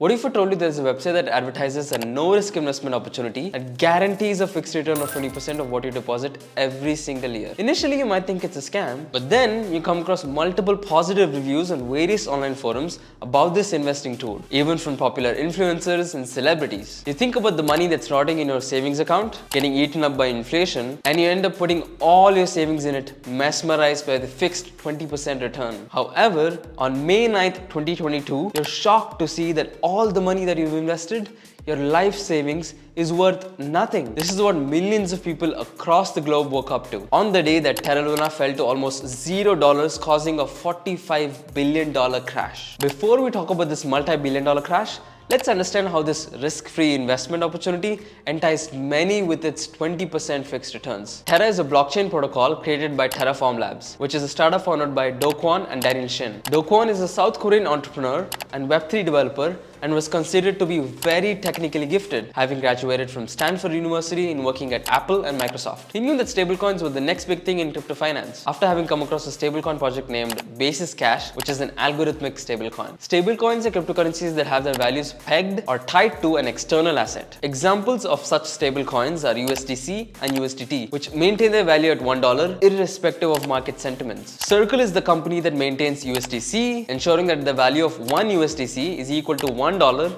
What if I told you there's a website that advertises a no-risk investment opportunity that guarantees a fixed return of 20% of what you deposit every single year? Initially, you might think it's a scam, but then you come across multiple positive reviews on various online forums about this investing tool, even from popular influencers and celebrities. You think about the money that's rotting in your savings account, getting eaten up by inflation, and you end up putting all your savings in it, mesmerized by the fixed 20% return. However, on May 9th, 2022, you're shocked to see that all the money that you've invested, your life savings, is worth nothing. This is what millions of people across the globe woke up to on the day that Terra Luna fell to almost $0, causing a $45 billion crash. Before we talk about this multi-billion-dollar crash, let's understand how this risk-free investment opportunity enticed many with its 20% fixed returns. Terra is a blockchain protocol created by Terraform Labs, which is a startup founded by Do Kwon and Daniel Shin. Do Kwon is a South Korean entrepreneur and Web3 developer and was considered to be very technically gifted, having graduated from Stanford University and working at Apple and Microsoft. He knew that stablecoins were the next big thing in crypto finance after having come across a stablecoin project named Basis Cash, which is an algorithmic stablecoin. Stablecoins are cryptocurrencies that have their values pegged or tied to an external asset. Examples of such stablecoins are USDC and USDT, which maintain their value at $1 irrespective of market sentiments. Circle is the company that maintains USDC, ensuring that the value of one USDC is equal to $1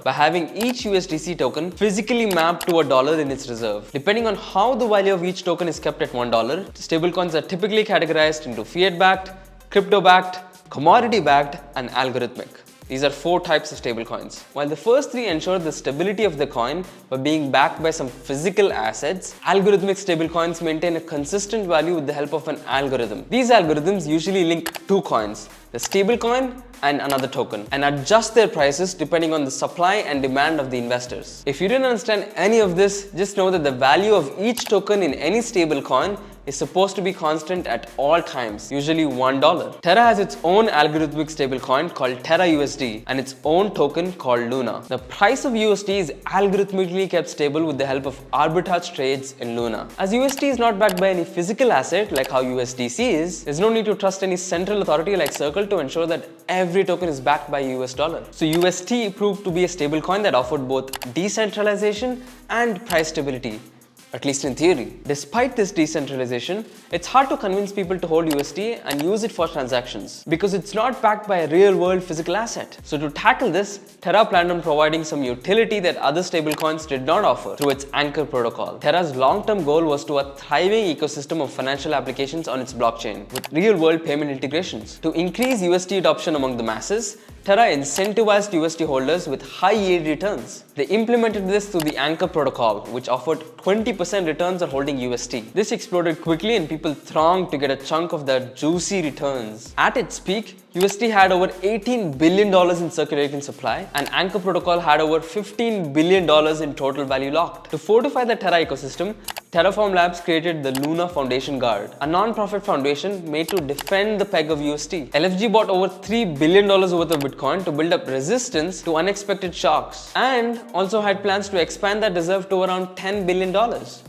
by having each USDC token physically mapped to $1 in its reserve. Depending on how the value of each token is kept at $1, stablecoins are typically categorized into fiat-backed, crypto-backed, commodity-backed, and algorithmic. These are 4 types of stablecoins. While the first 3 ensure the stability of the coin by being backed by some physical assets, algorithmic stablecoins maintain a consistent value with the help of an algorithm. These algorithms usually link 2 coins, the stablecoin and another token, and adjust their prices depending on the supply and demand of the investors. If you didn't understand any of this, just know that the value of each token in any stablecoin is supposed to be constant at all times, usually $1. Terra has its own algorithmic stablecoin called TerraUSD and its own token called Luna. The price of USD is algorithmically kept stable with the help of arbitrage trades in Luna. As USD is not backed by any physical asset like how USDC is, there's no need to trust any central authority like Circle to ensure that every token is backed by US dollar. So UST proved to be a stablecoin that offered both decentralization and price stability, at least in theory. Despite this decentralization, it's hard to convince people to hold USD and use it for transactions because it's not backed by a real-world physical asset. So to tackle this, Terra planned on providing some utility that other stablecoins did not offer through its Anchor protocol. Terra's long-term goal was to a thriving ecosystem of financial applications on its blockchain with real-world payment integrations. To increase USD adoption among the masses, Terra incentivized USD holders with high yield returns. They implemented this through the Anchor protocol, which offered 20% returns on holding USD. This exploded quickly and people thronged to get a chunk of the juicy returns. At its peak, USD had over $18 billion in circulating supply, and Anchor protocol had over $15 billion in total value locked. To fortify the Terra ecosystem, Terraform Labs created the Luna Foundation Guard, a non-profit foundation made to defend the peg of USD. LFG bought over $3 billion worth of Bitcoin to build up resistance to unexpected shocks, and also had plans to expand that reserve to around $10 billion.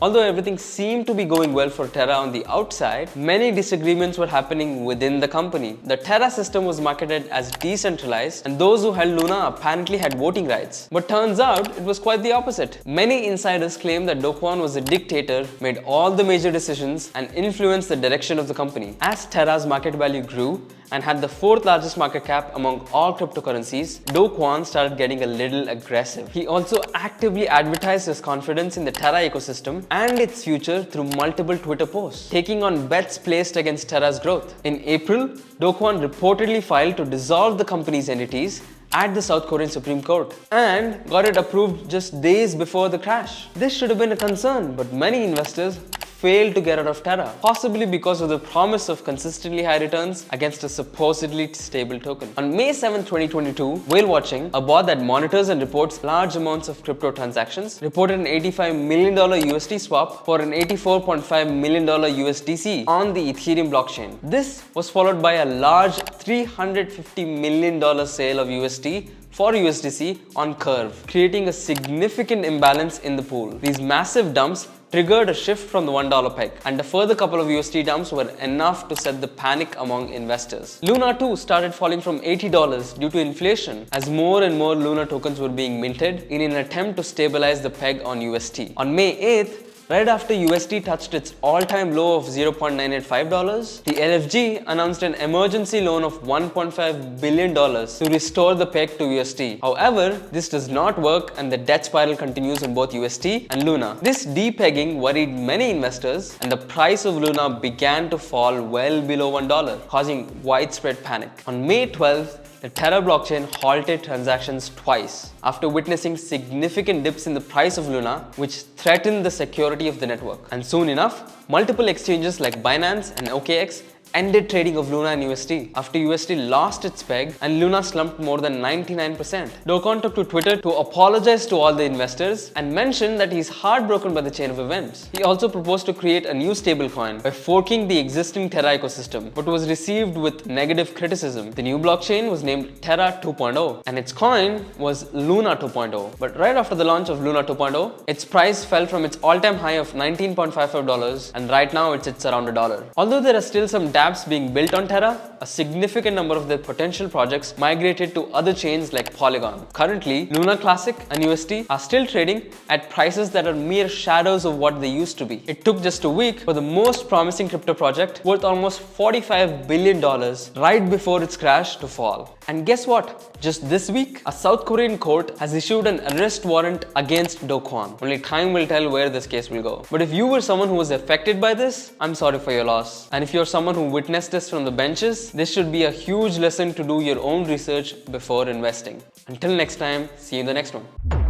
Although everything seemed to be going well for Terra on the outside, many disagreements were happening within the company. The Terra system was marketed as decentralized, and those who held Luna apparently had voting rights. But turns out it was quite the opposite. Many insiders claim that Do Kwon was a dictator, made all the major decisions, and influenced the direction of the company. As Terra's market value grew and had the 4th largest market cap among all cryptocurrencies, Do Kwon started getting a little aggressive. He also actively advertised his confidence in the Terra ecosystem and its future through multiple Twitter posts, taking on bets placed against Terra's growth. In April, Do Kwon reportedly filed to dissolve the company's entities at the South Korean Supreme Court and got it approved just days before the crash. This should have been a concern, but many investors failed to get out of Terra, possibly because of the promise of consistently high returns against a supposedly stable token. On May 7, 2022, Whale Watching, a bot that monitors and reports large amounts of crypto transactions, reported an $85 million USD swap for an $84.5 million USDC on the Ethereum blockchain. This was followed by a large $350 million sale of USD for USDC on Curve, creating a significant imbalance in the pool. These massive dumps triggered a shift from the $1 peg, and a further couple of USD dumps were enough to set the panic among investors. Luna too started falling from $80 due to inflation as more and more Luna tokens were being minted in an attempt to stabilize the peg on UST. On May 8th, right after USD touched its all-time low of $0.985, the LFG announced an emergency loan of $1.5 billion to restore the peg to USD. However, this does not work and the debt spiral continues on both UST and Luna. This depegging worried many investors and the price of Luna began to fall well below $1, causing widespread panic. On May 12th, the Terra blockchain halted transactions twice after witnessing significant dips in the price of Luna, which threatened the security of the network. And soon enough, multiple exchanges like Binance and OKX ended trading of Luna and USD after USD lost its peg and Luna slumped more than 99%. Do Kwon took to Twitter to apologize to all the investors and mentioned that he's heartbroken by the chain of events. He also proposed to create a new stablecoin by forking the existing Terra ecosystem, but was received with negative criticism. The new blockchain was named Terra 2.0 and its coin was Luna 2.0. But right after the launch of Luna 2.0, its price fell from its all-time high of $19.55 and right now it sits around $1. Although there are still some apps being built on Terra, a significant number of their potential projects migrated to other chains like Polygon. Currently, Luna Classic and USD are still trading at prices that are mere shadows of what they used to be. It took just a week for the most promising crypto project, worth almost $45 billion, right before its crash, to fall. And guess what? Just this week, a South Korean court has issued an arrest warrant against Do Kwon. Only time will tell where this case will go. But if you were someone who was affected by this, I'm sorry for your loss. And if you're someone who witnessed this from the benches, this should be a huge lesson to do your own research before investing. Until next time, see you in the next one.